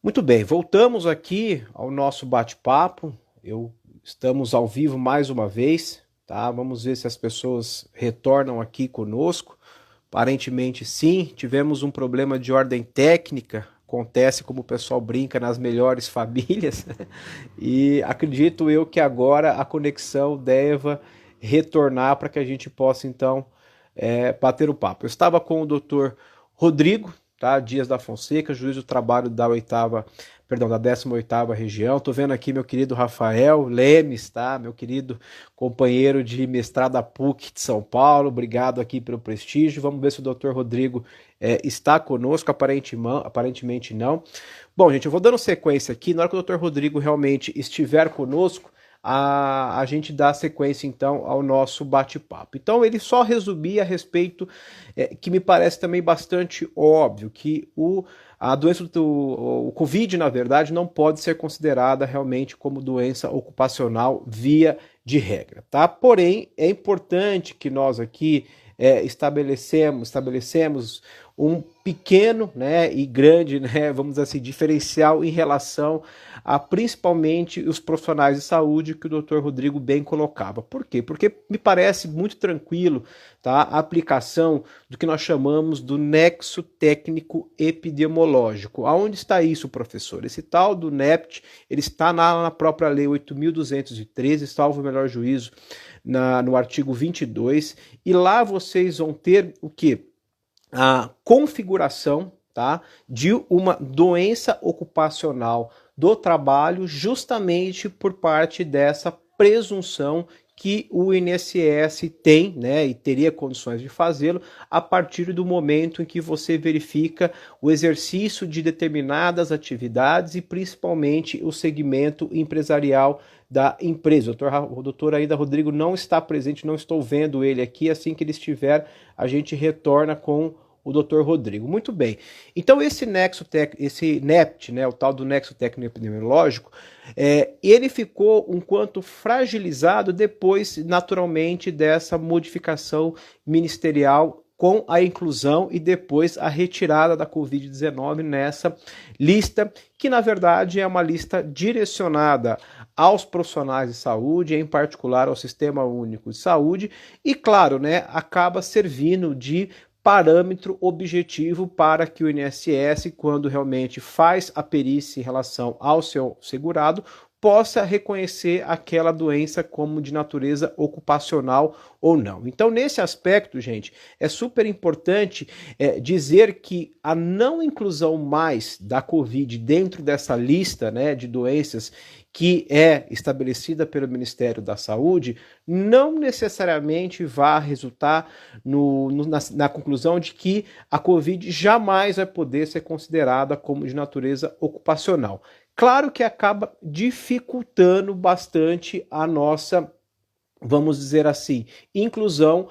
Muito bem, voltamos aqui ao nosso bate-papo. Estamos ao vivo mais uma vez, tá? Vamos ver se as pessoas retornam aqui conosco. Aparentemente sim, tivemos um problema de ordem técnica. Acontece, como o pessoal brinca, nas melhores famílias. E acredito eu que agora a conexão deva retornar para que a gente possa então bater o papo. Eu estava com o doutor Rodrigo, tá? Dias da Fonseca, juiz do trabalho da da 18ª região. Tô vendo aqui meu querido Rafael Lemes, tá? Meu querido companheiro de mestrado da PUC de São Paulo. Obrigado aqui pelo prestígio. Vamos ver se o doutor Rodrigo está conosco, aparentemente não. Bom, gente, eu vou dando sequência aqui. Na hora que o doutor Rodrigo realmente estiver conosco, a gente dá sequência então ao nosso bate-papo. Então ele só resumia a respeito, que me parece também bastante óbvio, que a doença o Covid, na verdade, não pode ser considerada realmente como doença ocupacional via de regra, tá? Porém, é importante que nós aqui estabelecemos um pequeno, né, e grande, né, vamos dizer assim, diferencial em relação a principalmente os profissionais de saúde que o Dr. Rodrigo bem colocava. Por quê? Porque me parece muito tranquilo, tá, a aplicação do que nós chamamos do nexo técnico epidemiológico. Aonde está isso, professor? Esse tal do NEPT, ele está na própria lei 8.213, salvo o melhor juízo, no artigo 22, e lá vocês vão ter o que? A configuração, tá, de uma doença ocupacional do trabalho, justamente por parte dessa presunção que o INSS tem, né, e teria condições de fazê-lo a partir do momento em que você verifica o exercício de determinadas atividades e principalmente o segmento empresarial da empresa. O doutor ainda Rodrigo não está presente, não estou vendo ele aqui. Assim que ele estiver, a gente retorna com o doutor Rodrigo. Muito bem. Então esse NEPT, né, o tal do nexo técnico epidemiológico, ele ficou um quanto fragilizado depois, naturalmente, dessa modificação ministerial com a inclusão e depois a retirada da Covid-19 nessa lista, que na verdade é uma lista direcionada aos profissionais de saúde, em particular ao Sistema Único de Saúde, e claro, né, acaba servindo de parâmetro objetivo para que o INSS, quando realmente faz a perícia em relação ao seu segurado, possa reconhecer aquela doença como de natureza ocupacional ou não. Então, nesse aspecto, gente, é super importante dizer que a não inclusão mais da Covid dentro dessa lista, né, de doenças que é estabelecida pelo Ministério da Saúde, não necessariamente vai resultar na conclusão de que a Covid jamais vai poder ser considerada como de natureza ocupacional. Claro que acaba dificultando bastante a nossa, vamos dizer assim, inclusão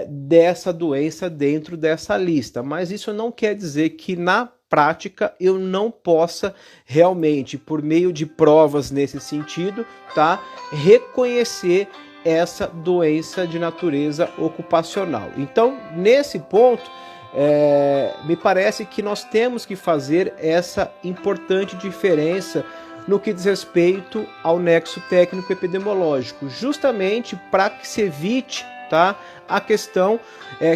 dessa doença dentro dessa lista, mas isso não quer dizer que na prática eu não possa realmente, por meio de provas nesse sentido, tá, reconhecer essa doença de natureza ocupacional. Então, nesse ponto, me parece que nós temos que fazer essa importante diferença no que diz respeito ao nexo técnico epidemiológico, justamente para que se evite, tá, a questão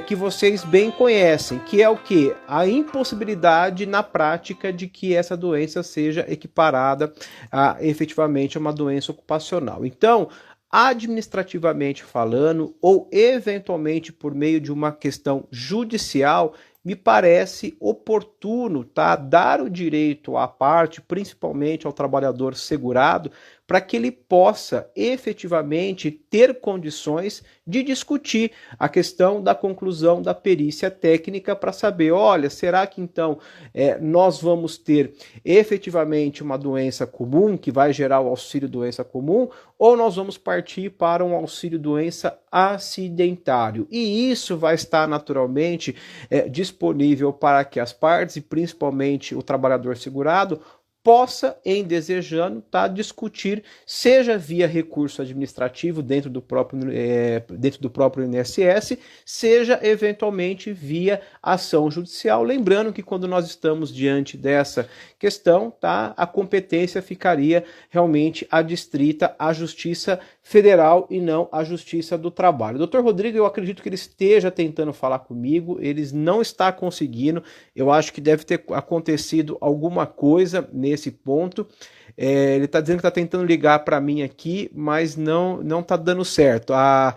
que vocês bem conhecem, que é o que? A impossibilidade na prática de que essa doença seja equiparada a efetivamente uma doença ocupacional. Então, administrativamente falando, ou eventualmente por meio de uma questão judicial, me parece oportuno, tá, dar o direito à parte, principalmente ao trabalhador segurado, para que ele possa efetivamente ter condições de discutir a questão da conclusão da perícia técnica para saber, olha, será que então nós vamos ter efetivamente uma doença comum que vai gerar o auxílio doença comum, ou nós vamos partir para um auxílio doença acidentário? E isso vai estar naturalmente disponível para que as partes, e principalmente o trabalhador segurado, possa, em desejando, tá, discutir, seja via recurso administrativo dentro do próprio INSS, seja eventualmente via ação judicial. Lembrando que quando nós estamos diante dessa questão, tá, a competência ficaria realmente adstrita à Justiça Federal e não à Justiça do Trabalho. Doutor Rodrigo, eu acredito que ele esteja tentando falar comigo, ele não está conseguindo, eu acho que deve ter acontecido alguma coisa nesse ponto. Ele está dizendo que está tentando ligar para mim aqui, mas não está dando certo. A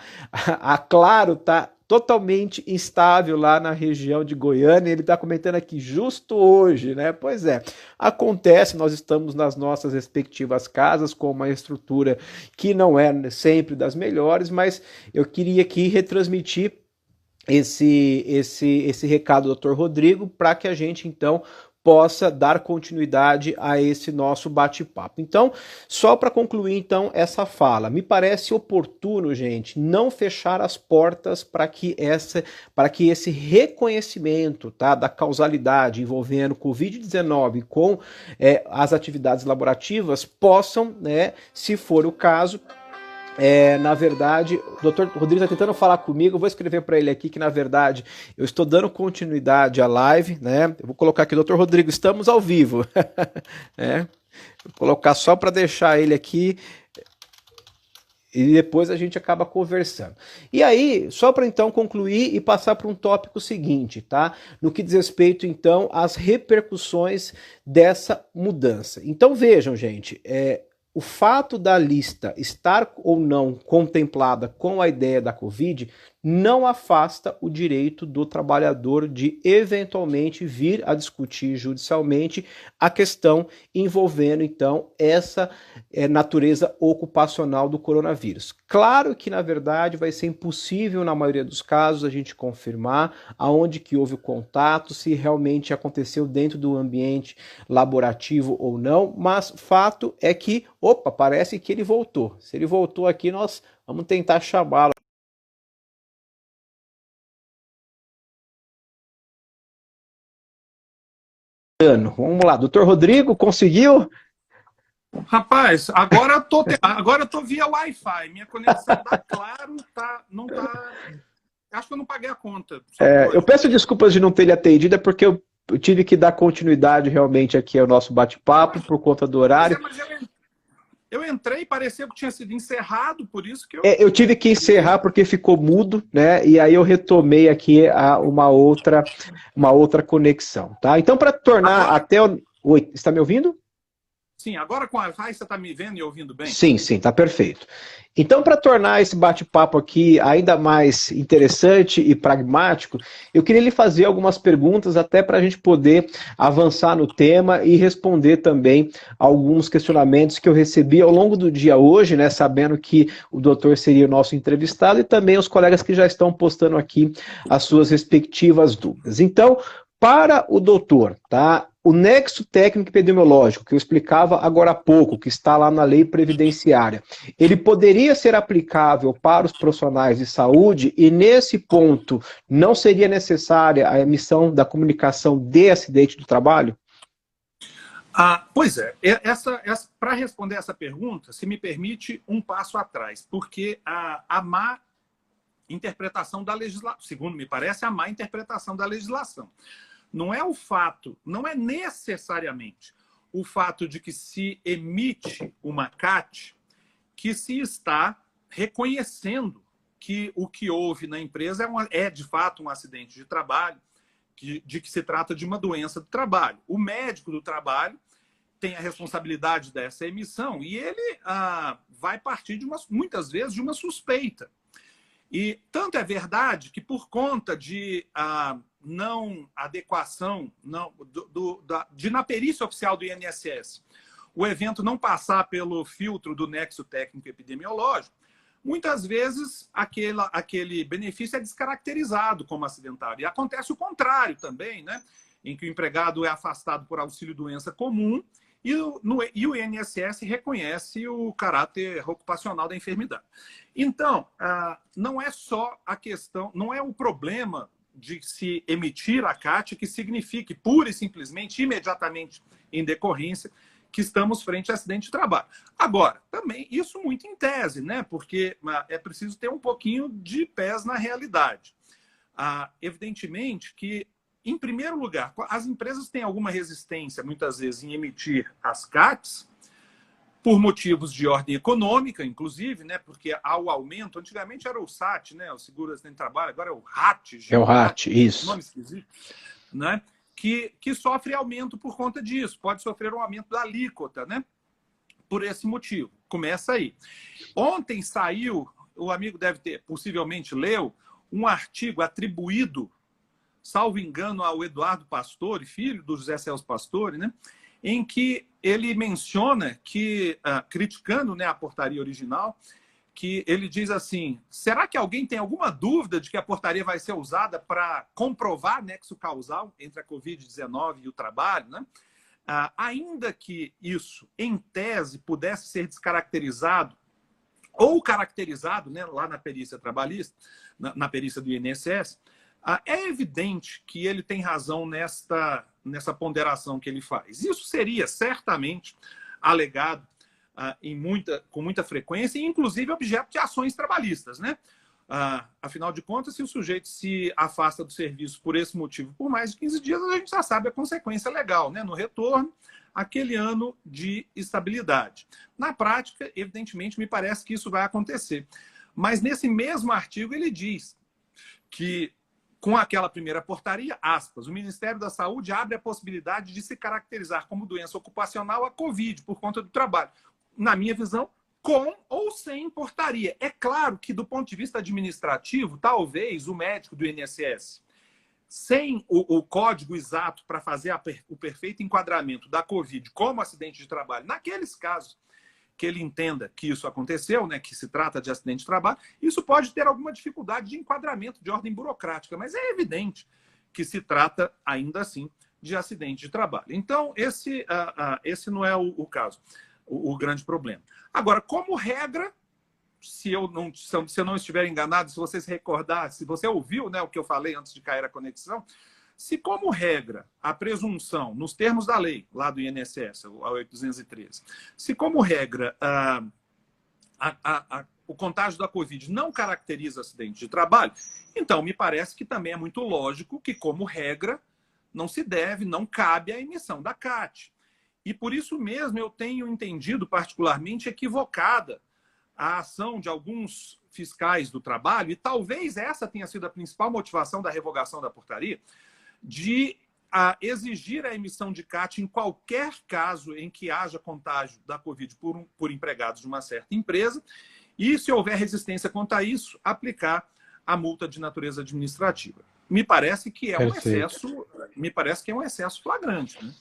Claro está totalmente instável lá na região de Goiânia. Ele está comentando aqui justo hoje, né? Pois é, acontece, nós estamos nas nossas respectivas casas com uma estrutura que não é sempre das melhores, mas eu queria aqui retransmitir esse recado do Dr. Rodrigo para que a gente então possa dar continuidade a esse nosso bate-papo. Então, só para concluir então essa fala, me parece oportuno, gente, não fechar as portas para que esse reconhecimento, tá, da causalidade envolvendo Covid-19 com as atividades laborativas possam, né, se for o caso, na verdade, o Dr. Rodrigo está tentando falar comigo, eu vou escrever para ele aqui que, na verdade, eu estou dando continuidade à live, né? Eu vou colocar aqui, Dr. Rodrigo, estamos ao vivo. Vou colocar só para deixar ele aqui e depois a gente acaba conversando. E aí, só para então concluir e passar para um tópico seguinte, tá? No que diz respeito, então, às repercussões dessa mudança. Então, vejam, gente, o fato da lista estar ou não contemplada com a ideia da Covid não afasta o direito do trabalhador de eventualmente vir a discutir judicialmente a questão envolvendo então essa natureza ocupacional do coronavírus. Claro que na verdade vai ser impossível na maioria dos casos a gente confirmar aonde que houve o contato, se realmente aconteceu dentro do ambiente laborativo ou não, mas fato é que, parece que ele voltou. Se ele voltou aqui, nós vamos tentar chamá-lo. Vamos lá, doutor Rodrigo, conseguiu? Rapaz, agora eu tô via Wi-Fi. Minha conexão tá claro, não tá. Acho que eu não paguei a conta. Eu peço desculpas de não ter lhe atendido, é porque eu tive que dar continuidade realmente aqui ao nosso bate-papo por conta do horário. Mas eu entrei e parecia que tinha sido encerrado, por isso que eu tive que encerrar porque ficou mudo, né? E aí eu retomei aqui uma outra conexão, tá? Então, para tornar agora... Oi, está me ouvindo? Sim, agora com a Wi-Fi você está me vendo e ouvindo bem? Sim, tá perfeito. Então, para tornar esse bate-papo aqui ainda mais interessante e pragmático, eu queria lhe fazer algumas perguntas até para a gente poder avançar no tema e responder também alguns questionamentos que eu recebi ao longo do dia hoje, né, sabendo que o doutor seria o nosso entrevistado e também os colegas que já estão postando aqui as suas respectivas dúvidas. Então, para o doutor, tá? O nexo técnico epidemiológico, que eu explicava agora há pouco, que está lá na lei previdenciária, ele poderia ser aplicável para os profissionais de saúde e, nesse ponto, não seria necessária a emissão da comunicação de acidente do trabalho? Pois é. Para responder essa pergunta, se me permite um passo atrás, porque a má interpretação da legislação, segundo me parece, a má interpretação da legislação. Não é necessariamente o fato de que se emite uma CAT que se está reconhecendo que o que houve na empresa é de fato um acidente de trabalho, de que se trata de uma doença do trabalho. O médico do trabalho tem a responsabilidade dessa emissão e ele vai partir muitas vezes de uma suspeita. E tanto é verdade que por conta de não adequação na perícia oficial do INSS, o evento não passar pelo filtro do nexo técnico epidemiológico, muitas vezes aquele benefício é descaracterizado como acidentário. E acontece o contrário também, né? Em que o empregado é afastado por auxílio-doença comum e o INSS reconhece o caráter ocupacional da enfermidade. Então, não é só a questão, não é o problema de se emitir a CAT que signifique pura e simplesmente, imediatamente, em decorrência, que estamos frente a acidente de trabalho. Agora, também isso muito em tese, né? Porque é preciso ter um pouquinho de pés na realidade. Evidentemente que, em primeiro lugar, as empresas têm alguma resistência, muitas vezes, em emitir as CATs, por motivos de ordem econômica, inclusive, né? Porque há o aumento, antigamente era o SAT, né? O Seguro Acidente de Trabalho, agora é o RAT. É o RAT, isso. Nome esquisito, né? Que sofre aumento por conta disso, pode sofrer um aumento da alíquota, né? Por esse motivo. Começa aí. Ontem saiu, o amigo deve ter, possivelmente leu, um artigo atribuído, salvo engano, ao Eduardo Pastore, filho do José Celso Pastore, né? Em que ele menciona que, criticando, né, a portaria original, que ele diz assim, será que alguém tem alguma dúvida de que a portaria vai ser usada para comprovar nexo causal entre a Covid-19 e o trabalho, né? Ainda que isso, em tese, pudesse ser descaracterizado ou caracterizado, né, lá na perícia trabalhista, na perícia do INSS, é evidente que ele tem razão nessa ponderação que ele faz. Isso seria certamente alegado com muita frequência, e inclusive objeto de ações trabalhistas, né? Afinal de contas, se o sujeito se afasta do serviço por esse motivo por mais de 15 dias, a gente já sabe a consequência legal, né? No retorno, aquele ano de estabilidade. Na prática, evidentemente, me parece que isso vai acontecer. Mas nesse mesmo artigo ele diz que, com aquela primeira portaria, aspas, o Ministério da Saúde abre a possibilidade de se caracterizar como doença ocupacional a Covid por conta do trabalho. Na minha visão, com ou sem portaria. É claro que, do ponto de vista administrativo, talvez o médico do INSS, sem o código exato para fazer o perfeito enquadramento da Covid como acidente de trabalho, naqueles casos que ele entenda que isso aconteceu, né, que se trata de acidente de trabalho, isso pode ter alguma dificuldade de enquadramento de ordem burocrática, mas é evidente que se trata, ainda assim, de acidente de trabalho. Então, esse não é o caso, o grande problema. Agora, como regra, se eu não estiver enganado, se você se recordar, se você ouviu, né, o que eu falei antes de cair a conexão, se como regra a presunção, nos termos da lei, lá do INSS, a 813, se como regra o contágio da Covid não caracteriza acidente de trabalho, então me parece que também é muito lógico que, como regra, não se deve, não cabe a emissão da CAT. E por isso mesmo eu tenho entendido particularmente equivocada a ação de alguns fiscais do trabalho, e talvez essa tenha sido a principal motivação da revogação da portaria, de exigir a emissão de CAT em qualquer caso em que haja contágio da Covid por empregados de uma certa empresa, e, se houver resistência quanto a isso, aplicar a multa de natureza administrativa. Me parece que é um excesso flagrante, né?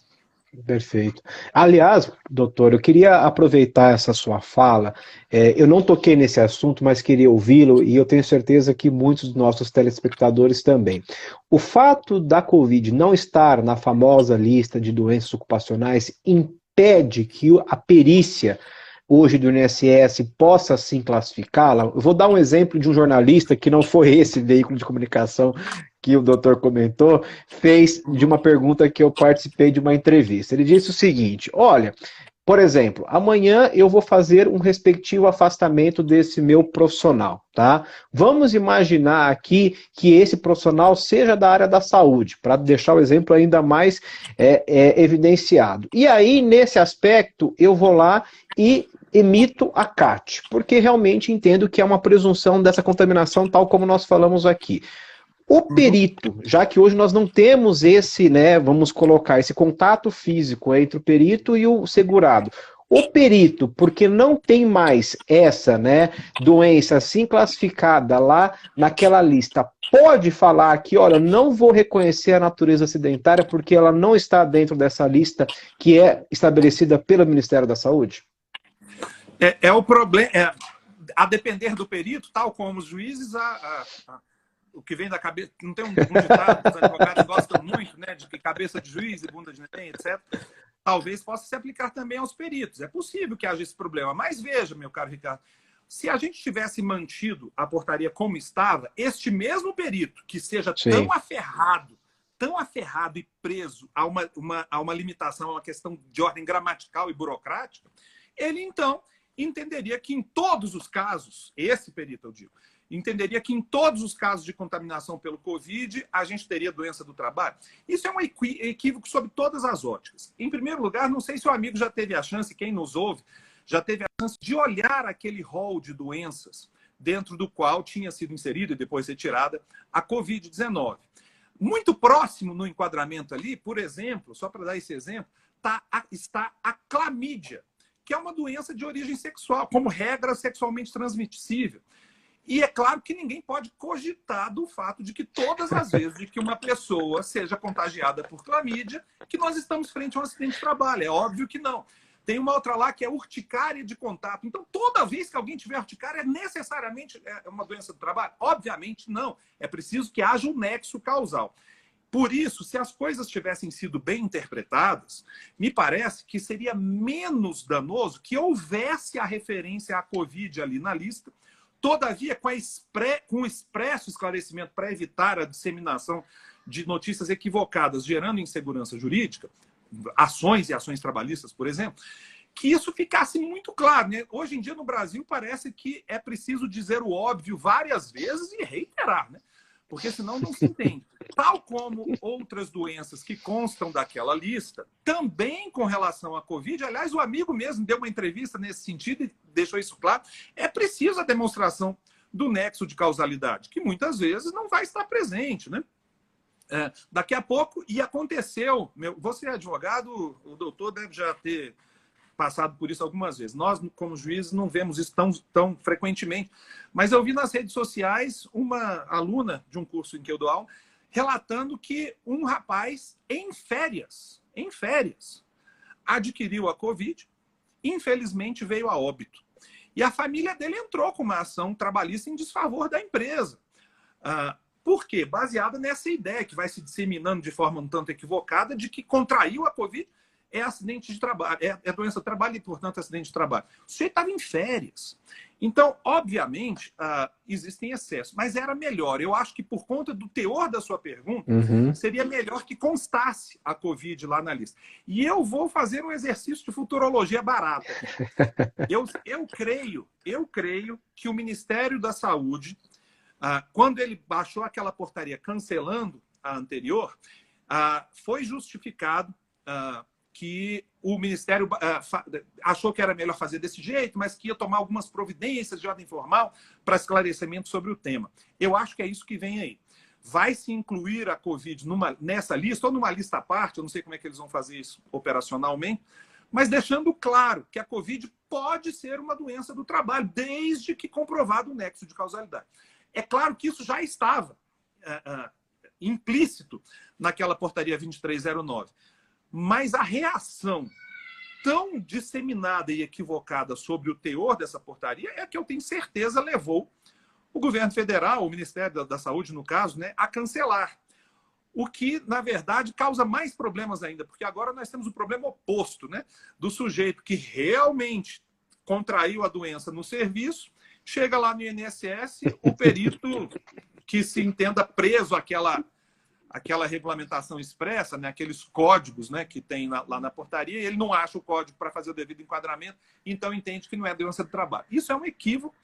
Perfeito. Aliás, doutor, eu queria aproveitar essa sua fala. Eu não toquei nesse assunto, mas queria ouvi-lo, e eu tenho certeza que muitos dos nossos telespectadores também. O fato da Covid não estar na famosa lista de doenças ocupacionais impede que a perícia hoje do INSS possa sim classificá-la? Eu vou dar um exemplo de um jornalista que não foi esse veículo de comunicação que o doutor comentou, fez de uma pergunta que eu participei de uma entrevista. Ele disse o seguinte, olha, por exemplo, amanhã eu vou fazer um respectivo afastamento desse meu profissional, tá? Vamos imaginar aqui que esse profissional seja da área da saúde, para deixar o exemplo ainda mais evidenciado. E aí, nesse aspecto, eu vou lá e emito a CAT, porque realmente entendo que é uma presunção dessa contaminação, tal como nós falamos aqui. O perito, já que hoje nós não temos esse, né, vamos colocar, esse contato físico entre o perito e o segurado. O perito, porque não tem mais essa, né, doença assim classificada lá naquela lista, pode falar que, olha, não vou reconhecer a natureza acidentária porque ela não está dentro dessa lista que é estabelecida pelo Ministério da Saúde? O problema, a depender do perito, tal como os juízes, o que vem da cabeça, não tem um ditado que os advogados gostam muito, né, de que cabeça de juiz e bunda de neném, etc. Talvez possa se aplicar também aos peritos. É possível que haja esse problema. Mas veja, meu caro Ricardo, se a gente tivesse mantido a portaria como estava, este mesmo perito, que seja tão aferrado, tão aferrado e preso a uma limitação, a uma questão de ordem gramatical e burocrática, ele, então, entenderia que em todos os casos, esse perito, eu digo, entenderia que em todos os casos de contaminação pelo Covid, a gente teria doença do trabalho. Isso é um equívoco sob todas as óticas. Em primeiro lugar, não sei se o amigo já teve a chance, quem nos ouve, já teve a chance de olhar aquele rol de doenças dentro do qual tinha sido inserida e depois retirada a Covid-19. Muito próximo no enquadramento ali, por exemplo, só para dar esse exemplo, está a clamídia, que é uma doença de origem sexual, como regra sexualmente transmissível. E é claro que ninguém pode cogitar do fato de que todas as vezes de que uma pessoa seja contagiada por clamídia, que nós estamos frente a um acidente de trabalho. É óbvio que não. Tem uma outra lá que é urticária de contato. Então, toda vez que alguém tiver urticária, é necessariamente uma doença do trabalho? Obviamente não. É preciso que haja um nexo causal. Por isso, se as coisas tivessem sido bem interpretadas, me parece que seria menos danoso que houvesse a referência à Covid ali na lista. Todavia, com um expresso esclarecimento para evitar a disseminação de notícias equivocadas, gerando insegurança jurídica, ações e ações trabalhistas, por exemplo, que isso ficasse muito claro, né? Hoje em dia, no Brasil, parece que é preciso dizer o óbvio várias vezes e reiterar, né? Porque senão não se entende. Tal como outras doenças que constam daquela lista, também com relação à Covid, aliás, o amigo mesmo deu uma entrevista nesse sentido e deixou isso claro, é preciso a demonstração do nexo de causalidade, que muitas vezes não vai estar presente, né? Daqui a pouco, e aconteceu, você é advogado, o doutor deve já ter passado por isso algumas vezes. Nós, como juízes, não vemos isso tão frequentemente. Mas eu vi nas redes sociais uma aluna de um curso em que eu dou aula, relatando que um rapaz, em férias, adquiriu a Covid, infelizmente veio a óbito. E a família dele entrou com uma ação trabalhista em desfavor da empresa. Por quê? Baseada nessa ideia que vai se disseminando de forma um tanto equivocada de que contraiu a Covid é acidente de trabalho, é doença do trabalho e, portanto, acidente de trabalho. O sujeito estava em férias. Então, obviamente, existem excessos, mas era melhor. Eu acho que, por conta do teor da sua pergunta, seria melhor que constasse a Covid lá na lista. E eu vou fazer um exercício de futurologia barata. Eu creio que o Ministério da Saúde, quando ele baixou aquela portaria cancelando a anterior, foi justificado que o Ministério achou que era melhor fazer desse jeito, mas que ia tomar algumas providências de ordem formal para esclarecimento sobre o tema. Eu acho que é isso que vem aí. Vai se incluir a Covid nessa lista, ou numa lista à parte, eu não sei como é que eles vão fazer isso operacionalmente, mas deixando claro que a Covid pode ser uma doença do trabalho, desde que comprovado o nexo de causalidade. É claro que isso já estava implícito naquela portaria 2309. Mas a reação tão disseminada e equivocada sobre o teor dessa portaria é que eu tenho certeza levou o governo federal, o Ministério da Saúde, no caso, né, a cancelar. O que, na verdade, causa mais problemas ainda, porque agora nós temos o problema oposto, né, do sujeito que realmente contraiu a doença no serviço, chega lá no INSS, o perito que se entenda preso àquela regulamentação expressa, né, aqueles códigos, né, que tem lá na portaria, e ele não acha o código para fazer o devido enquadramento, então entende que não é doença do trabalho. Isso é um equívoco,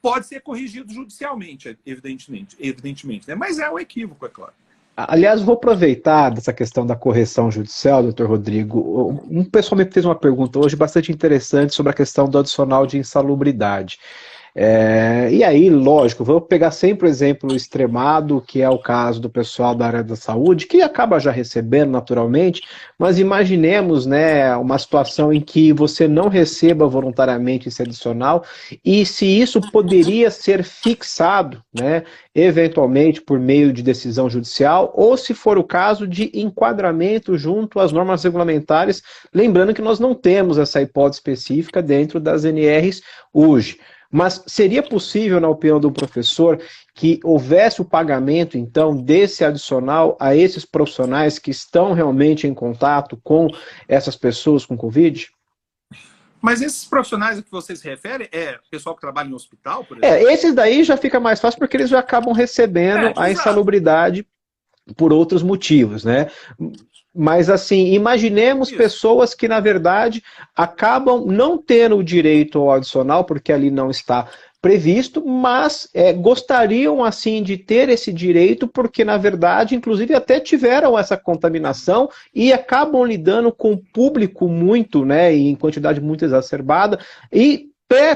pode ser corrigido judicialmente, evidentemente, né, mas é um equívoco, é claro. Aliás, vou aproveitar dessa questão da correção judicial, doutor Rodrigo. Um pessoal me fez uma pergunta hoje bastante interessante sobre a questão do adicional de insalubridade. E aí, lógico, vou pegar sempre o exemplo extremado, que é o caso do pessoal da área da saúde, que acaba já recebendo naturalmente, mas imaginemos, né, uma situação em que você não receba voluntariamente esse adicional, e se isso poderia ser fixado, né, eventualmente por meio de decisão judicial, ou se for o caso de enquadramento junto às normas regulamentares, lembrando que nós não temos essa hipótese específica dentro das NRs hoje. Mas seria possível, na opinião do professor, que houvesse o pagamento, então, desse adicional a esses profissionais que estão realmente em contato com essas pessoas com Covid? Mas esses profissionais a que vocês se referem é pessoal que trabalha em hospital, por exemplo? Esses daí já fica mais fácil porque eles já acabam recebendo a insalubridade por outros motivos, né? Mas assim, imaginemos Isso. pessoas que, na verdade, acabam não tendo o direito ao adicional, porque ali não está previsto, mas gostariam assim de ter esse direito, porque na verdade, inclusive, até tiveram essa contaminação e acabam lidando com o público muito, né, em quantidade muito exacerbada, e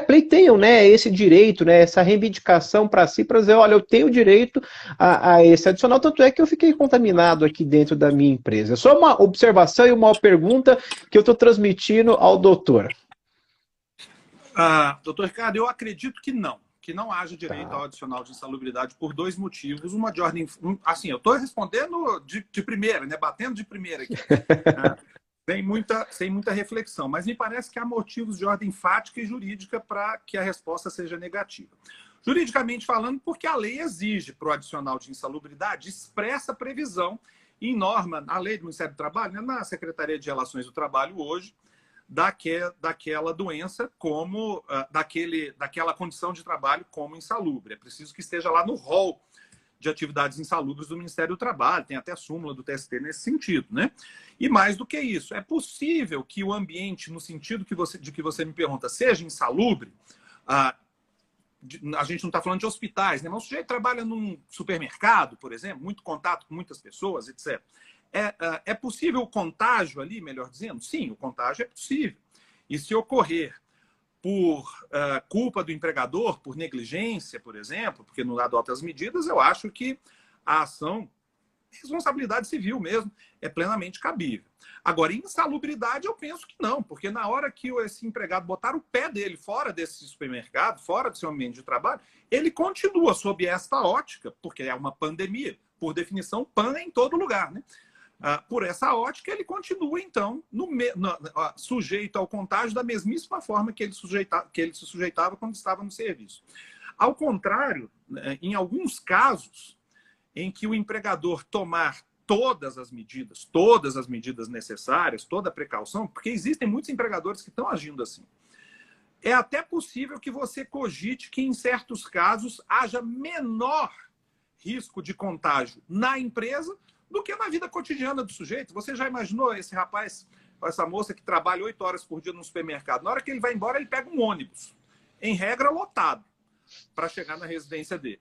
pleiteiam, né, esse direito, né, essa reivindicação para si, para dizer, olha, eu tenho direito a esse adicional, tanto é que eu fiquei contaminado aqui dentro da minha empresa. Só uma observação e uma pergunta que eu estou transmitindo ao doutor. Doutor Ricardo, eu acredito que não haja direito Tá. ao adicional de insalubridade por dois motivos. Uma de ordem. Assim, eu estou respondendo de primeira, né? Batendo de primeira aqui. Sem muita reflexão, mas me parece que há motivos de ordem fática e jurídica para que a resposta seja negativa. Juridicamente falando, porque a lei exige para o adicional de insalubridade expressa previsão em norma, na lei do Ministério do Trabalho, né, na Secretaria de Relações do Trabalho hoje, daquela doença como daquela condição de trabalho como insalubre. É preciso que esteja lá no rol de atividades insalubres do Ministério do Trabalho, tem até súmula do TST nesse sentido, né? E mais do que isso, é possível que o ambiente, no sentido de que você me pergunta, seja insalubre. A gente não está falando de hospitais, né? Mas o sujeito trabalha num supermercado, por exemplo, muito contato com muitas pessoas, etc. É possível o contágio ali, melhor dizendo? Sim, o contágio é possível. E se ocorrer por culpa do empregador, por negligência, por exemplo, porque não adota as medidas, eu acho que a ação, responsabilidade civil mesmo, é plenamente cabível. Agora, insalubridade, eu penso que não, porque na hora que esse empregado botar o pé dele fora desse supermercado, fora do seu ambiente de trabalho, ele continua sob esta ótica, porque é uma pandemia. Por definição, pan é em todo lugar, né? Por essa ótica, ele continua, então, sujeito ao contágio da mesmíssima forma que ele se sujeitava quando estava no serviço. Ao contrário, em alguns casos em que o empregador tomar todas as medidas necessárias, toda a precaução, porque existem muitos empregadores que estão agindo assim. É até possível que você cogite que, em certos casos, haja menor risco de contágio na empresa do que na vida cotidiana do sujeito. Você já imaginou esse rapaz, essa moça que trabalha 8 horas por dia no supermercado? Na hora que ele vai embora, ele pega um ônibus, em regra lotado, para chegar na residência dele.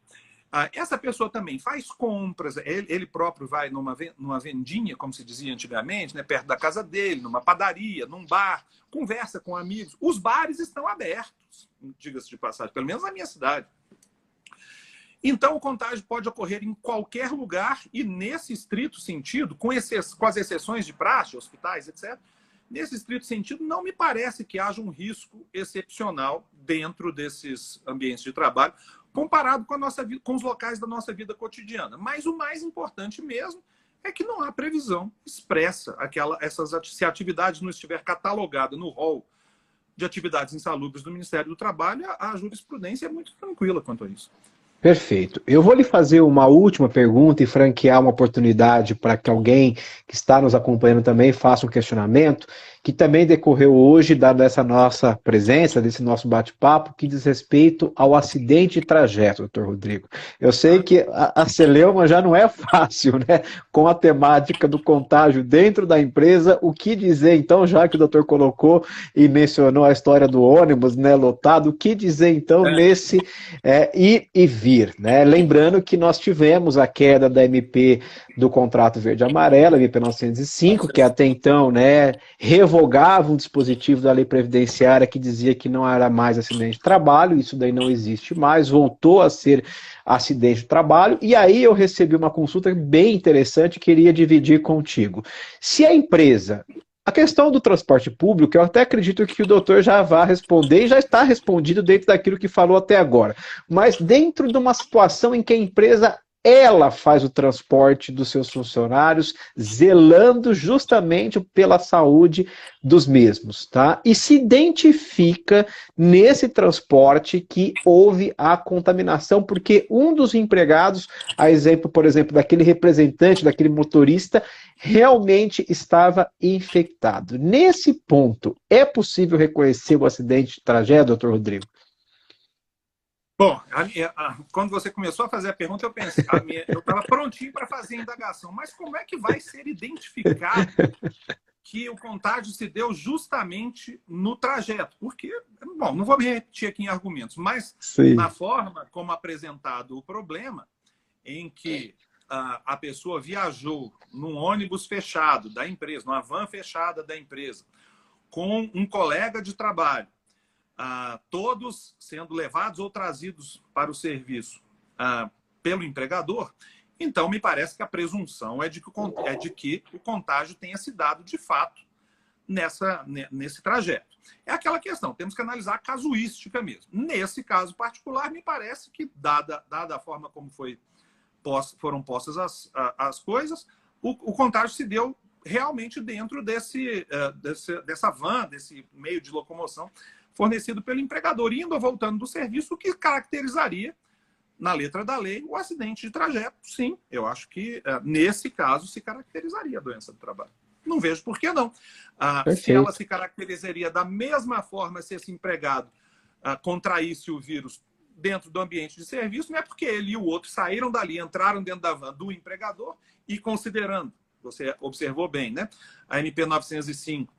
Essa pessoa também faz compras, ele próprio vai numa vendinha, como se dizia antigamente, né, perto da casa dele, numa padaria, num bar, conversa com amigos. Os bares estão abertos, diga-se de passagem, pelo menos na minha cidade. Então, o contágio pode ocorrer em qualquer lugar e, nesse estrito sentido, com as exceções de praxe, hospitais, etc., nesse estrito sentido, não me parece que haja um risco excepcional dentro desses ambientes de trabalho, comparado com os locais da nossa vida cotidiana. Mas o mais importante mesmo é que não há previsão expressa. Se a atividade não estiver catalogada no rol de atividades insalubres do Ministério do Trabalho, a jurisprudência é muito tranquila quanto a isso. Perfeito. Eu vou lhe fazer uma última pergunta e franquear uma oportunidade para que alguém que está nos acompanhando também faça um questionamento, que também decorreu hoje, dada essa nossa presença, desse nosso bate-papo, que diz respeito ao acidente de trajeto, doutor Rodrigo. Eu sei que a celeuma já não é fácil, né? Com a temática do contágio dentro da empresa, o que dizer, então, já que o doutor colocou e mencionou a história do ônibus, né, lotado, o que dizer, então, nesse ir e vir, né? Lembrando que nós tivemos a queda da MP do contrato verde-amarelo, MP 905, que até então, né, revogava um dispositivo da lei previdenciária que dizia que não era mais acidente de trabalho, isso daí não existe mais, voltou a ser acidente de trabalho, e aí eu recebi uma consulta bem interessante, queria dividir contigo. Se a empresa... A questão do transporte público, eu até acredito que o doutor já vá responder e já está respondido dentro daquilo que falou até agora. Mas dentro de uma situação em que a empresa ela faz o transporte dos seus funcionários, zelando justamente pela saúde dos mesmos, tá? E se identifica nesse transporte que houve a contaminação, porque um dos empregados, a exemplo, por exemplo, daquele representante, daquele motorista, realmente estava infectado. Nesse ponto, é possível reconhecer o acidente de tragédia, doutor Rodrigo? Bom, quando você começou a fazer a pergunta, eu pensei, eu estava prontinho para fazer a indagação, mas como é que vai ser identificado que o contágio se deu justamente no trajeto? Porque, bom, não vou me repetir aqui em argumentos, mas Sim. na forma como apresentado o problema, em que a pessoa viajou num ônibus fechado da empresa, numa van fechada da empresa, com um colega de trabalho, todos sendo levados ou trazidos para o serviço pelo empregador, então me parece que a presunção é de que o contágio tenha se dado de fato nesse trajeto. É aquela questão, temos que analisar a casuística mesmo. Nesse caso particular, me parece que, dada a forma como foram postas as coisas, o contágio se deu realmente dentro dessa van, desse meio de locomoção fornecido pelo empregador, indo ou voltando do serviço, o que caracterizaria, na letra da lei, o acidente de trajeto. Sim, eu acho que, nesse caso, se caracterizaria a doença do trabalho. Não vejo por que não. Se ela Perfeito. se caracterizaria da mesma forma se esse empregado contraísse o vírus dentro do ambiente de serviço, não é porque ele e o outro saíram dali, entraram dentro da van do empregador e considerando, você observou bem, né? A MP 905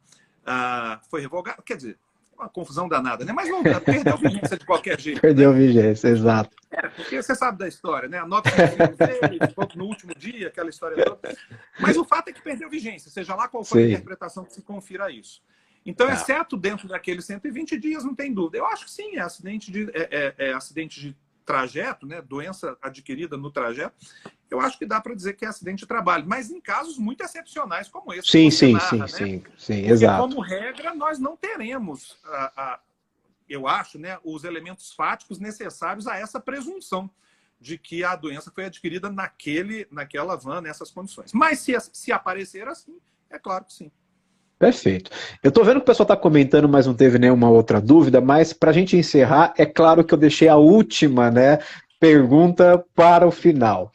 foi revogada, quer dizer, uma confusão danada, né? Mas não perdeu vigência de qualquer jeito, Perdeu né? a vigência, exato. Porque você sabe da história, né? A 905 veio, ficou no último dia, aquela história toda. Mas o fato é que perdeu vigência, seja lá qual for a Sim. interpretação que se confira isso. Então, Tá. exceto dentro daqueles 120 dias, não tem dúvida. Eu acho que sim, é acidente de trajeto, né? Doença adquirida no trajeto. Eu acho que dá para dizer que é acidente de trabalho, mas em casos muito excepcionais como esse que Sim, você sim, sim, narra, né? sim, sim, Porque, exato. como regra, nós não teremos, eu acho, né, os elementos fáticos necessários a essa presunção de que a doença foi adquirida naquela van, nessas condições. Mas se aparecer assim, é claro que sim. Perfeito. Eu estou vendo que o pessoal está comentando, mas não teve nenhuma outra dúvida, mas para a gente encerrar, é claro que eu deixei a última, né, pergunta para o final.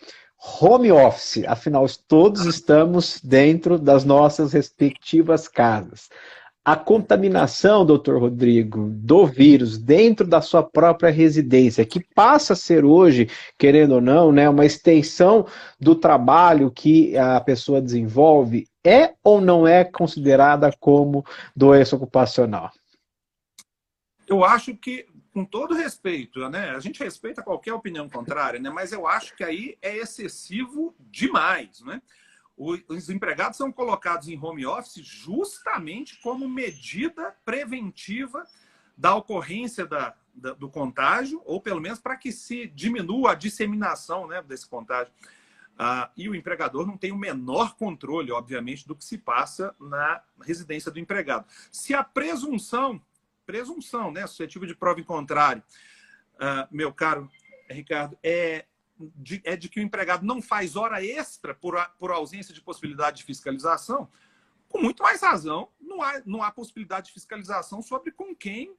Home office, afinal, todos estamos dentro das nossas respectivas casas. A contaminação, doutor Rodrigo, do vírus dentro da sua própria residência, que passa a ser hoje, querendo ou não, né, uma extensão do trabalho que a pessoa desenvolve, é ou não é considerada como doença ocupacional? Eu acho que, com todo respeito, né, a gente respeita qualquer opinião contrária, né, mas eu acho que aí é excessivo demais, né? Os empregados são colocados em home office justamente como medida preventiva da ocorrência do contágio, ou pelo menos para que se diminua a disseminação, né, desse contágio. E o empregador não tem o menor controle, obviamente, do que se passa na residência do empregado. Se a presunção, né, suscetível de prova em contrário, meu caro Ricardo, é de que o empregado não faz hora extra por ausência de possibilidade de fiscalização, com muito mais razão, não há possibilidade de fiscalização sobre com quem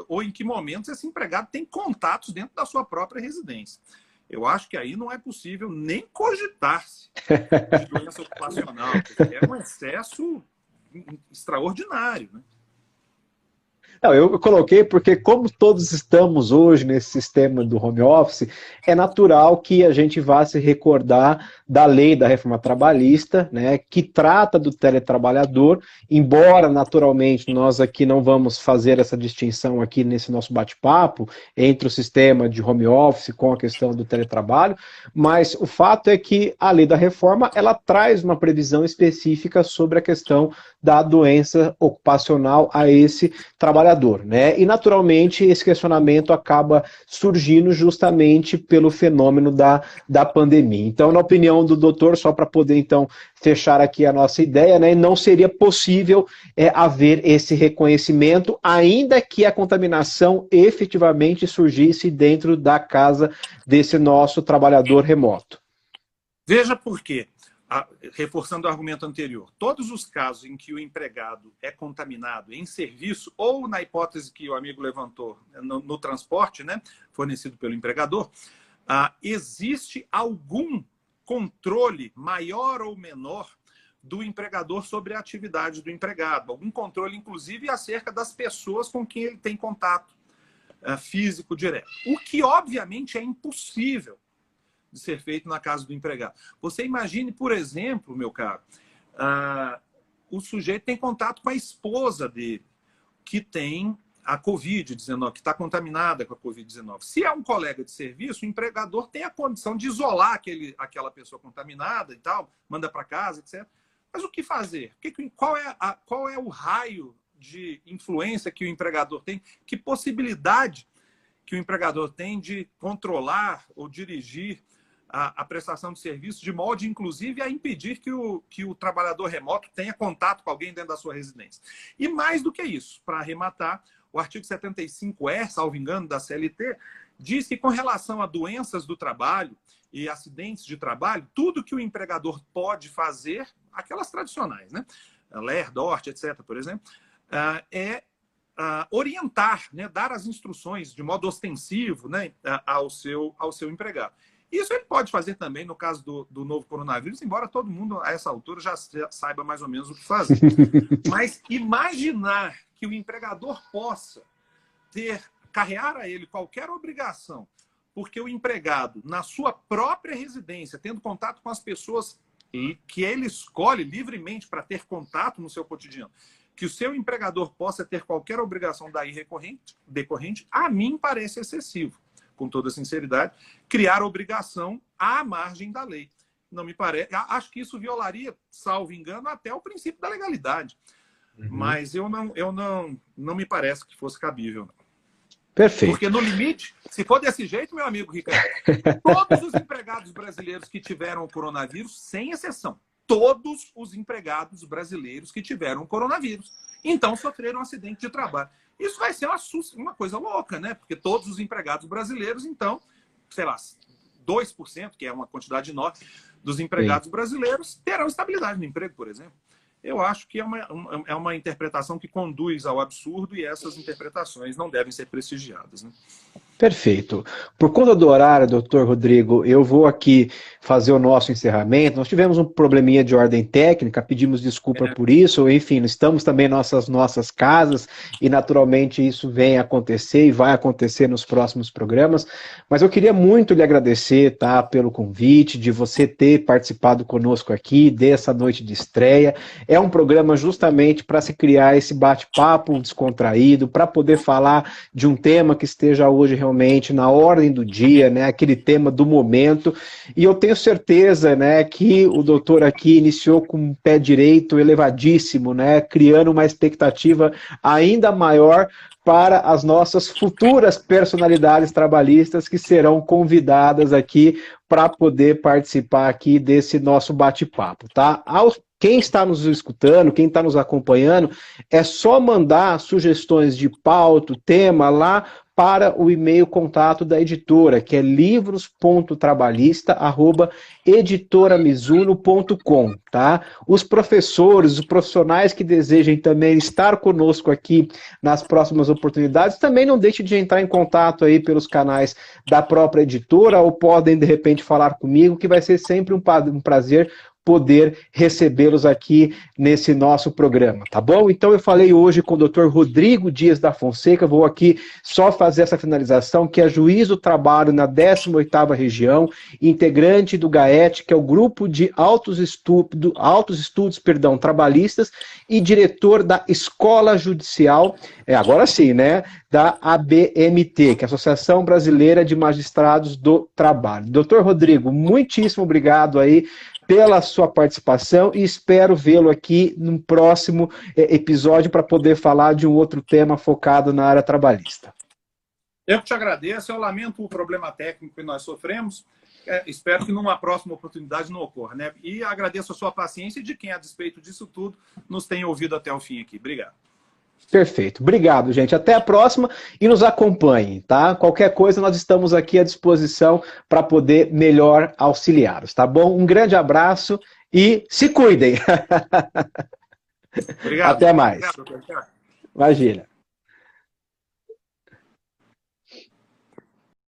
ou em que momentos esse empregado tem contatos dentro da sua própria residência. Eu acho que aí não é possível nem cogitar-se de doença ocupacional. É um excesso extraordinário, né? Não, eu coloquei porque, como todos estamos hoje nesse sistema do home office, é natural que a gente vá se recordar da lei da reforma trabalhista, né, que trata do teletrabalhador, embora naturalmente nós aqui não vamos fazer essa distinção aqui nesse nosso bate-papo entre o sistema de home office com a questão do teletrabalho, mas o fato é que a lei da reforma ela traz uma previsão específica sobre a questão da doença ocupacional a esse trabalhador, né? E naturalmente esse questionamento acaba surgindo justamente pelo fenômeno da pandemia. Então, na opinião do doutor, só para poder então fechar aqui a nossa ideia, né, não seria possível haver esse reconhecimento, ainda que a contaminação efetivamente surgisse dentro da casa desse nosso trabalhador remoto. Veja por quê. Reforçando o argumento anterior, todos os casos em que o empregado é contaminado em serviço, ou na hipótese que o amigo levantou, no transporte, né, fornecido pelo empregador, existe algum controle maior ou menor do empregador sobre a atividade do empregado, algum controle, inclusive, acerca das pessoas com quem ele tem contato. físico direto. O que, obviamente, é impossível de ser feito na casa do empregado. Você imagine, por exemplo, meu caro, o sujeito tem contato com a esposa dele, que tem a Covid-19, que está contaminada com a Covid-19. Se é um colega de serviço, o empregador tem a condição de isolar aquela pessoa contaminada e tal, manda para casa, etc. Mas o que fazer? Qual é o raio de influência que o empregador tem? Que possibilidade que o empregador tem de controlar ou dirigir a prestação de serviço, de modo, inclusive, a impedir que o trabalhador remoto tenha contato com alguém dentro da sua residência? E mais do que isso, para arrematar, o artigo 75E, salvo engano, da CLT, diz que, com relação a doenças do trabalho e acidentes de trabalho, tudo que o empregador pode fazer, aquelas tradicionais, né? LER, DORT, etc., por exemplo, orientar, né? Dar as instruções de modo ostensivo, né? ao seu empregado. Isso ele pode fazer também no caso do novo coronavírus, embora todo mundo, a essa altura, já saiba mais ou menos o que fazer. Mas imaginar que o empregador possa carregar a ele qualquer obrigação, porque o empregado, na sua própria residência, tendo contato com as pessoas que ele escolhe livremente para ter contato no seu cotidiano, que o seu empregador possa ter qualquer obrigação daí decorrente, a mim parece excessivo, com toda sinceridade, criar obrigação à margem da lei. Não me parece. Acho que isso violaria, salvo engano, até o princípio da legalidade. Mas não me parece que fosse cabível. Não. Perfeito. Porque, no limite, se for desse jeito, meu amigo Ricardo, todos os empregados brasileiros que tiveram o coronavírus, sem exceção, todos os empregados brasileiros que tiveram o coronavírus, então sofreram um acidente de trabalho. Isso vai ser uma coisa louca, né? Porque todos os empregados brasileiros, então, sei lá, 2%, que é uma quantidade enorme, dos empregados brasileiros terão estabilidade no emprego, por exemplo. Eu acho que é uma interpretação que conduz ao absurdo e essas interpretações não devem ser prestigiadas, né? Perfeito. Por conta do horário, doutor Rodrigo, eu vou aqui fazer o nosso encerramento. Nós tivemos um probleminha de ordem técnica, pedimos desculpa por isso, enfim, estamos também em nossas casas e naturalmente isso vem acontecer e vai acontecer nos próximos programas, mas eu queria muito lhe agradecer, tá, pelo convite, de você ter participado conosco aqui, dessa noite de estreia. É um programa justamente para se criar esse bate-papo descontraído, para poder falar de um tema que esteja hoje realmente na ordem do dia, né, aquele tema do momento, e eu tenho certeza, né, que o doutor aqui iniciou com um pé direito elevadíssimo, né, criando uma expectativa ainda maior para as nossas futuras personalidades trabalhistas que serão convidadas aqui para poder participar aqui desse nosso bate-papo, tá? Quem está nos escutando, quem está nos acompanhando, é só mandar sugestões de pauta, tema lá para o e-mail contato da editora, que é livros.trabalhista@editoramizuno.com, tá? Os professores, os profissionais que desejem também estar conosco aqui nas próximas oportunidades, também não deixe de entrar em contato aí pelos canais da própria editora ou podem, de repente, falar comigo, que vai ser sempre um prazer poder recebê-los aqui nesse nosso programa, tá bom? Então eu falei hoje com o Dr. Rodrigo Dias da Fonseca, vou aqui só fazer essa finalização, que é juiz do trabalho na 18ª região, integrante do GAET, que é o grupo de altos estudos trabalhistas, e diretor da Escola Judicial, agora sim, né, da ABMT, que é a Associação Brasileira de Magistrados do Trabalho. Dr. Rodrigo, muitíssimo obrigado aí pela sua participação e espero vê-lo aqui no próximo episódio para poder falar de um outro tema focado na área trabalhista. Eu que te agradeço, eu lamento o problema técnico que nós sofremos, espero que numa próxima oportunidade não ocorra, né? E agradeço a sua paciência e de quem, a despeito disso tudo, nos tem ouvido até o fim aqui. Obrigado. Perfeito. Obrigado, gente. Até a próxima e nos acompanhem, tá? Qualquer coisa, nós estamos aqui à disposição para poder melhor auxiliá-los, tá bom? Um grande abraço e se cuidem. Obrigado. Até mais. Obrigado. Imagina.